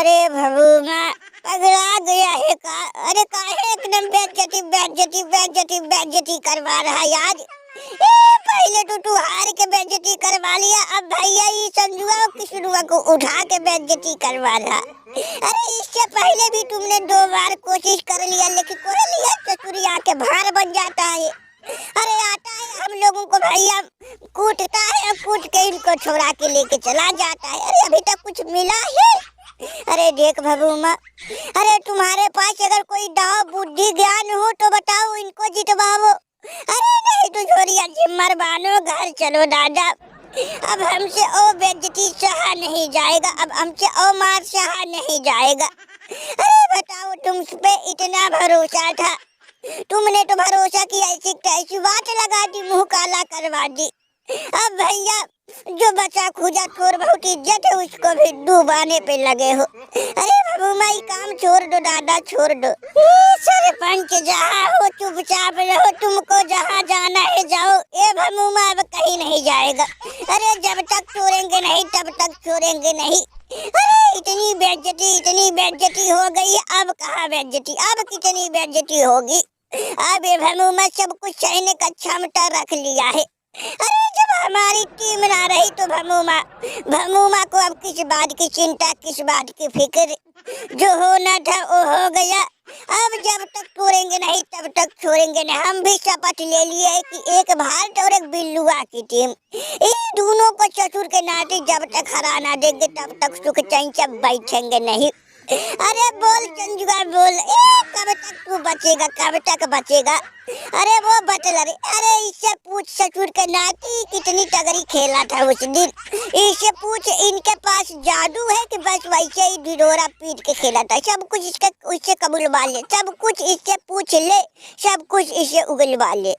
अरे भगुआ पगला गया है का। अरे काहे एकदम बेइज्जती बेइज्जती बेइज्जती बेइज्जती करवा रहा यार। पहले तो तू हार के बेइज्जती करवा लिया, अब भैया ये संजुआ और किशनुआ को उठा के बेइज्जती करवा रहा। अरे इससे पहले भी तुमने 2 बार कोशिश कर लिया, लेकिन कोई लिया चतुरिया के भार बन जाता है। अरे आता है हम लोगों को भैया कूटता है और कूट के इनको छोड़ा के लेके चला जाता है। अरे अभी तक कुछ मिला है? अरे देख भगुमा, अरे तुम्हारे पास अगर कोई दाव बुद्धि ज्ञान हो तो बताओ, इनको जितवाओ। अरे नहीं तो छोरिया जिम्मर बानो, घर चलो दादा। अब हमसे ओ बेइज्जती सहा नहीं जाएगा, अब हमसे ओ मार सहा नहीं जाएगा। अरे बताओ, तुम पे इतना भरोसा था, तुमने तो भरोसा किया, ऐसी कैसी बात लगा दी, मुंह काला करवा दी। अब भैया जो बचा खुजा थोड़ बहुत इज्जत है उसको भी डूबाने पे लगे हो। अरे भगुमा ये काम छोड़ दो दादा, छोड़ दो। सरपंच जहाँ हो चुपचाप रहो, तुमको जहाँ जाना है जाओ। ए भगुमा अब कहीं नहीं जाएगा। अरे जब तक छोड़ेंगे नहीं तब तक छोड़ेंगे नहीं। अरे इतनी बेइज्जती हो गई, अब कहाँ बेइज्जती, अब कितनी बेइज्जती होगी। अब ये भगुमा सब कुछ सहने का क्षमता रख लिया है। अरे जब हमारी टीम ना रही तो भगुमा को अब किस बात की चिंता, किस बात की फिक्र, जो होना था वो हो गया। अब जब तक छोड़ेंगे नहीं तब तक छोड़ेंगे नहीं। हम भी शपथ ले लिए है कि एक भारत और एक बिल्लुआ की टीम, इन दोनों को चतुर के नाते जब तक हरा ना देंगे तब तक सुख चैन से बैठेंगे नहीं। अरे बोल चंजुआ बोल, कब तक तू बचेगा, कब तक बचेगा? अरे वो बटलर, अरे इससे पूछ ससुर के नाती कितनी तगड़ी खेला था उस दिन। इससे पूछ इनके पास जादू है कि बस वैसे ही ढिढोरा पीट के खेला था। सब कुछ इसके उससे कबूलवा ले, सब कुछ इससे पूछ ले, सब कुछ इससे उगलवा ले।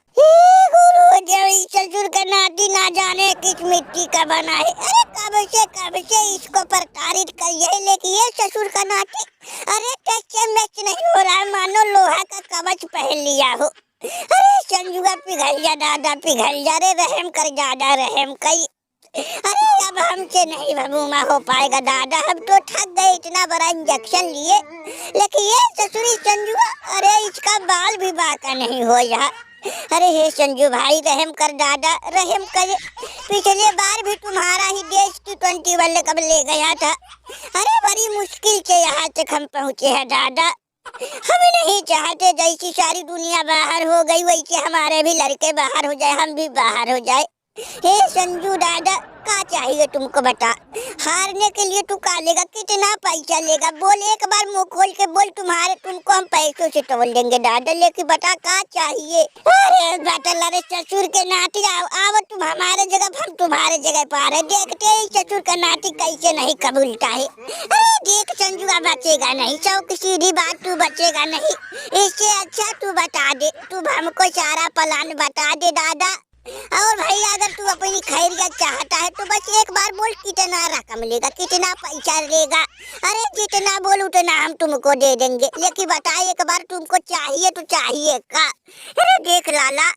ससुर का नाती ना जाने किस मिट्टी का बना है। अरे कब से इसको प्रताड़ित करिए, लेकिन ये ससुर का नाती अरे कैसे मैच नहीं हो रहा है, मानो लोहा का कवच पहन लिया हो। अरे संजुआ पिघल जा दादा, पिघल जा रे, रहम कर दादा, रहम कर। अरे अब हमसे नहीं भगुमा हो पाएगा दादा, हम तो थक गए, इतना बड़ा इंजेक्शन लिए, लेकिन ये ससुरी संजुआ, अरे इसका बाल भी बाका नहीं हो रहा। अरे हे संजू भाई रहम कर दादा, रहम कर। पिछले बार भी तुम्हारा ही देश T20 वर्ल्ड कप ले गया था। अरे बड़ी मुश्किल से यहाँ तक हम पहुँचे हैं दादा। हम नहीं चाहते जैसी सारी दुनिया बाहर हो गई वैसे हमारे भी लड़के बाहर हो जाए, हम भी बाहर हो जाए। हे संजू दादा, क्या चाहिए तुमको बता। हारने के लिए तू का लेगा, कितना पैसा लेगा, बोल एक बार मुंह खोल के बोल, तुमको हम पैसों से तोड़ देंगे दादा, लेकिन बता क्या चाहिए। अरे बटलर ससुर के नाती आओ तुम हमारे जगह, हम तुम्हारे जगह पा रहे, देखते ही ससुर का नाती कैसे नहीं कबूलता है। अरे देख संजुआ बचेगा नहीं, चौक सीधी बात, तू बचेगा नहीं। इससे अच्छा तू बता दे, तू हमको सारा प्लान बता दे दादा। और भाई अगर तू अपनी खैरियत चाहता है तो बस एक बार बोल, कितना रकम लेगा, कितना पैसा लेगा। अरे जितना बोल उतना हम तुमको दे देंगे, लेकिन बता एक बार तुमको चाहिए तो चाहिए का। अरे देख लाला,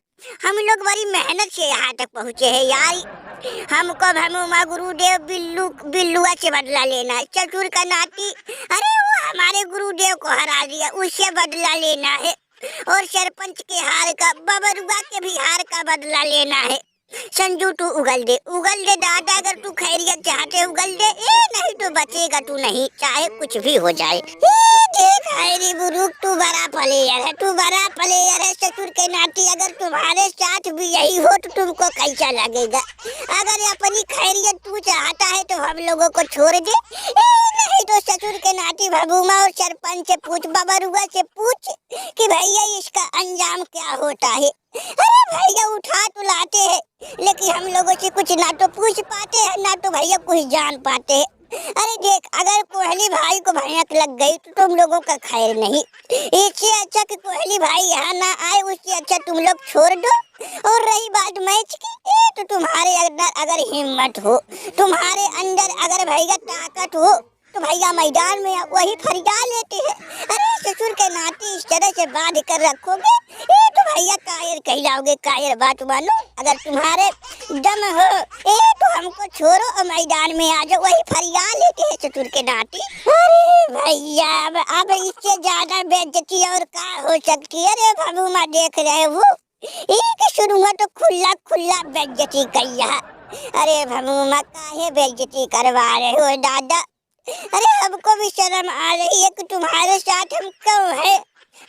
हम लोग बड़ी मेहनत से यहाँ तक पहुँचे हैं यार। हमको भगुमा गुरुदेव बिल्लुआ से बदला लेना है, चतुर का नाती अरे वो हमारे गुरुदेव को हरा दिया, उससे बदला लेना है। और सरपंच के हार का, बबरुआ के भी हार का बदला लेना है। संजू तू उगल दे दादा, अगर तू खैरियत चाहते उगल दे, नहीं तो बचेगा तू नहीं, चाहे कुछ भी हो जाए। देख हैरी बुरुक, तू बड़ा प्लेयर है, तू बड़ा प्लेयर है ससुर के नाती। अगर तुम्हारे साथ भी यही हो तो तुमको कैसा लगेगा। अगर अपनी खैरियत तू चाहता है तो हम लोगों को छोड़ दे, नहीं तो ससुर के नाती भगुमा और सरपंच से पूछ, बबरुआ से पूछ कि भैया इसका अंजाम क्या होता है। अरे भैया उठा तो लाते हैं, लेकिन हम लोगों से कुछ ना तो पूछ पाते हैं ना तो भैया कुछ जान पाते हैं। अरे देख, अगर कोहली भाई को भयंक लग गई तो तुम लोगों का खैर नहीं। इससे अच्छा कि कोहली भाई यहाँ ना आए, उससे अच्छा तुम लोग छोड़ दो। और रही बात मैच की, तो तुम्हारे अंदर अगर हिम्मत हो, तुम्हारे अंदर अगर भैया ताकत हो तो भैया मैदान में वही फरिया लेते हैं। अरे ससुर के नाते इस तरह से बांध कर रखोगे तो भैया कायर कहलाओगे, कायर बात मानो। अगर तुम्हारे दम हो तो हमको छोड़ो और मैदान में आ जाओ, वही फरिया लेते हैं ससुर के नाते। अरे भैया अब इससे ज्यादा बेइज्जती और का हो सकती है। अरे भगुमा देख रहे हो एक शुरू में तो खुला खुला बेइज्जती कैया। अरे भगुमा काहे बेइज्जती करवा रहे हो दादा। अरे हमको भी शर्म आ रही है कि तुम्हारे साथ हम क्यों है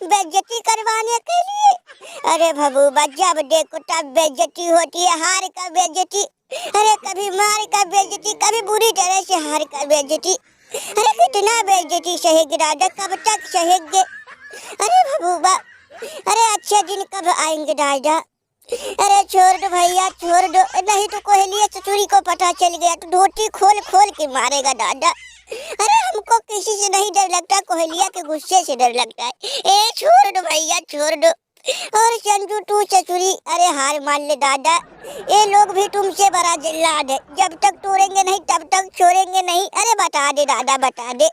बेइज्जती करवाने के लिए। अरे भगुमा जब देखो तब बेइज्जती होती है, हार का बेइज्जती। अरे कभी मार का बेइज्जती, कभी बुरी तरह से हार का बेइज्जती। अरे कितना बेइज्जती सहेंगे दादा, कब तक सहेंगे। अरे भगुबा अरे अच्छे दिन कब आएंगे दादा। अरे छोड़ दो भैया छोड़ दो, नहीं तो कोहलिया चचुरी को पता चल गया तो धोती खोल खोल के मारेगा दादा। अरे हमको किसी से नहीं डर लगता, कोहलिया के गुस्से से डर लगता है। ए छोड़ दो भैया छोड़ दो। और संजू तू चचुरी अरे हार मान ले दादा, ये लोग भी तुमसे बड़ा जिल्लाद है, जब तक तोड़ेंगे नहीं तब तक छोड़ेंगे नहीं। अरे बता दे दादा बता दे,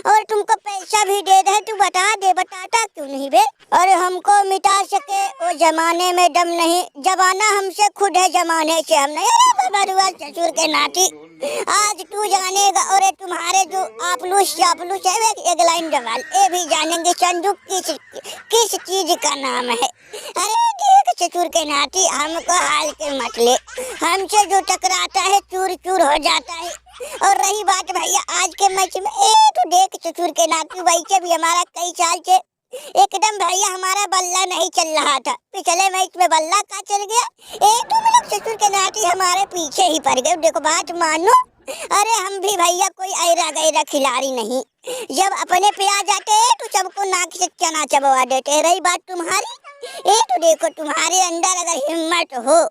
और तुमको पैसा भी दे दे तू बता दे, बताता क्यों नहीं बे। और हमको मिटा सके वो जमाने में दम नहीं, जमाना हमसे खुद है जमाने से हम नहीं। अरे बबरुआ ससुर के नाती आज तू जानेगा, और तुम्हारे जो आपलूस चापलूस है एक लाइन जवाल ये भी जानेंगे संजू किस चीज का नाम है। अरे देख ससुर के नाती हमको हाल के मत ले, हमसे जो टकराता है चूर चूर हो जाता है। और रही बात भैया आज के मैच में तो देख ससुर के नाती वैसे भी हमारा कई साल से एकदम भैया हमारा बल्ला नहीं चल रहा था, पिछले मैच में बल्ला का चल गया। तुम लोग ससुर के नाती हमारे पीछे ही पड़ गए, देखो बात मानो। अरे हम भी भैया कोई ऐरा गैरा खिलाड़ी नहीं, जब अपने पे आ जाते तो सबको नाक से चना चबवा देते। रही बात तुम्हारी तो देखो तुम्हारे अंदर अगर हिम्मत हो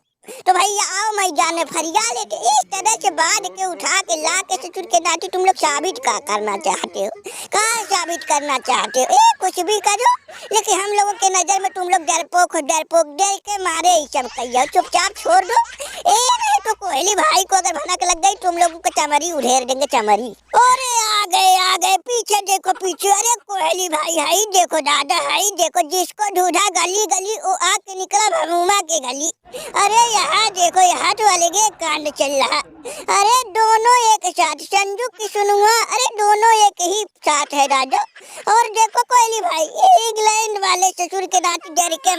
तो भैया आओ मैदान में फरिया लेते। इस तरह से बांध के उठा के ला के ससुर के नाती तुम लोग साबित का करना चाहते हो, कहाँ साबित करना चाहते हो। कुछ भी करो लेकिन हम लोगों के नजर में तुम लोग डरपोक हो, डरपोक डर के मारे ही सब कहिए, चुपचाप छोड़ दो। नहीं तो कोहली भाई को अगर भनक लग गई तुम लोगों को चमरी उधेर देंगे चमरी। अरे आ गए पीछे देखो पीछे। अरे कोहली भाई हाई देखो दादा हाई देखो, जिसको ढूंढा गली गली वो आके निकला भगुमा के गली। अरे यहाँ देखो यहाँ तो अलग कांड चल रहा। अरे दोनों एक साथ संजू की सुनुआ, अरे दोनों एक ही साथ है दादा। और देखो कोहली भाई इंग्लैंड वाले ससुर के नाती डर के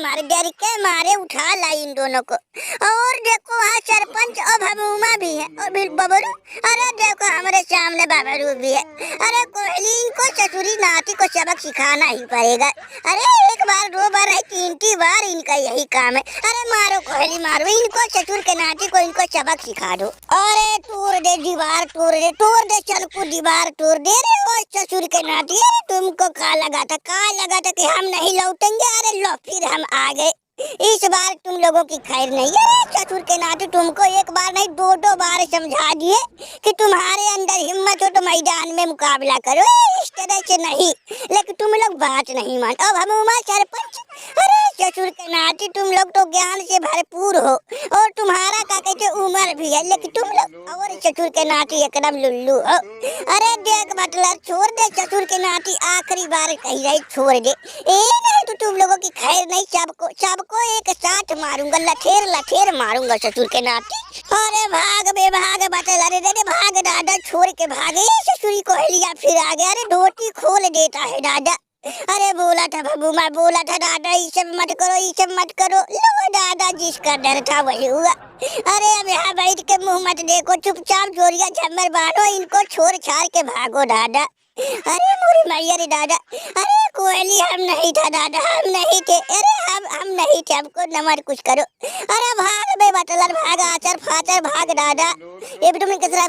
मारे उठा लाई इन दोनों को। और देखो वहाँ सरपंच और भगुमा भी है और बबरू। अरे देखो हमारे सामने बबरू भी है। अरे कोहली इनको ससुरी नाती को सबक सिखाना ही पड़ेगा। अरे एक बार दो बार है तीन बार इनका यही काम है। अरे मारो कोहली मारो, इनको ससुर के नाती को इनको सबक सिखा दो। अरे तोड़ दे दीवार तोड़ दे चल को दीवार तोड़ दे रे वो ससुर के नाती। तुमको का लगा था कि हम नहीं लौटेंगे। अरे लो फिर हम आ गए, इस बार तुम लोगों की खैर नहीं है। ससुर के नाते तुमको एक बार नहीं दो बार समझा दिए कि तुम्हारे अंदर हिम्मत हो तो मैदान में मुकाबला करो, इस तरह से नहीं। लेकिन तुम लोग बात नहीं मान। अब हम सरपंच अरे ससुर के नाते तुम लोग तो ज्ञान से भरपूर हो और तुम्हारा का कहते उम्र भी है, लेकिन तुम लोग और ससुर के नाते एकदम लुल्लू हो। अरे देख मतलब छोड़ दे ससुर के नाते, आखिरी बार कही रही छोड़ दे। नहीं तो तुम लोगों की खैर नहीं, सबको एक साथ मारूंगा, लठेर मारूंगा ससुर के नाती। अरे भाग बटल, अरे भाग दादा छोड़ के भागे। ससुरी कोहलिया फिर आ गया। अरे धोती खोल देता है दादा। अरे बोला था भगुमा बोला था दादा ये सब मत करो। लो दादा जिसका डर था वही हुआ। अरे अब यहाँ बैठ के मुँह मत देखो, चुपचाप जोरिया झम्मर बांधो, इनको छोड़ छाड़ के भागो दादा। अरे मोरी मैया रे दादा। अरे कोहली हम नहीं था दादा, हम नहीं थे। अरे हम नहीं थे, हमको नमर कुछ करो। अरे भाग बे बटलर भाग, आचर फाचर भाग दादा। ये भी तुमने किस तरह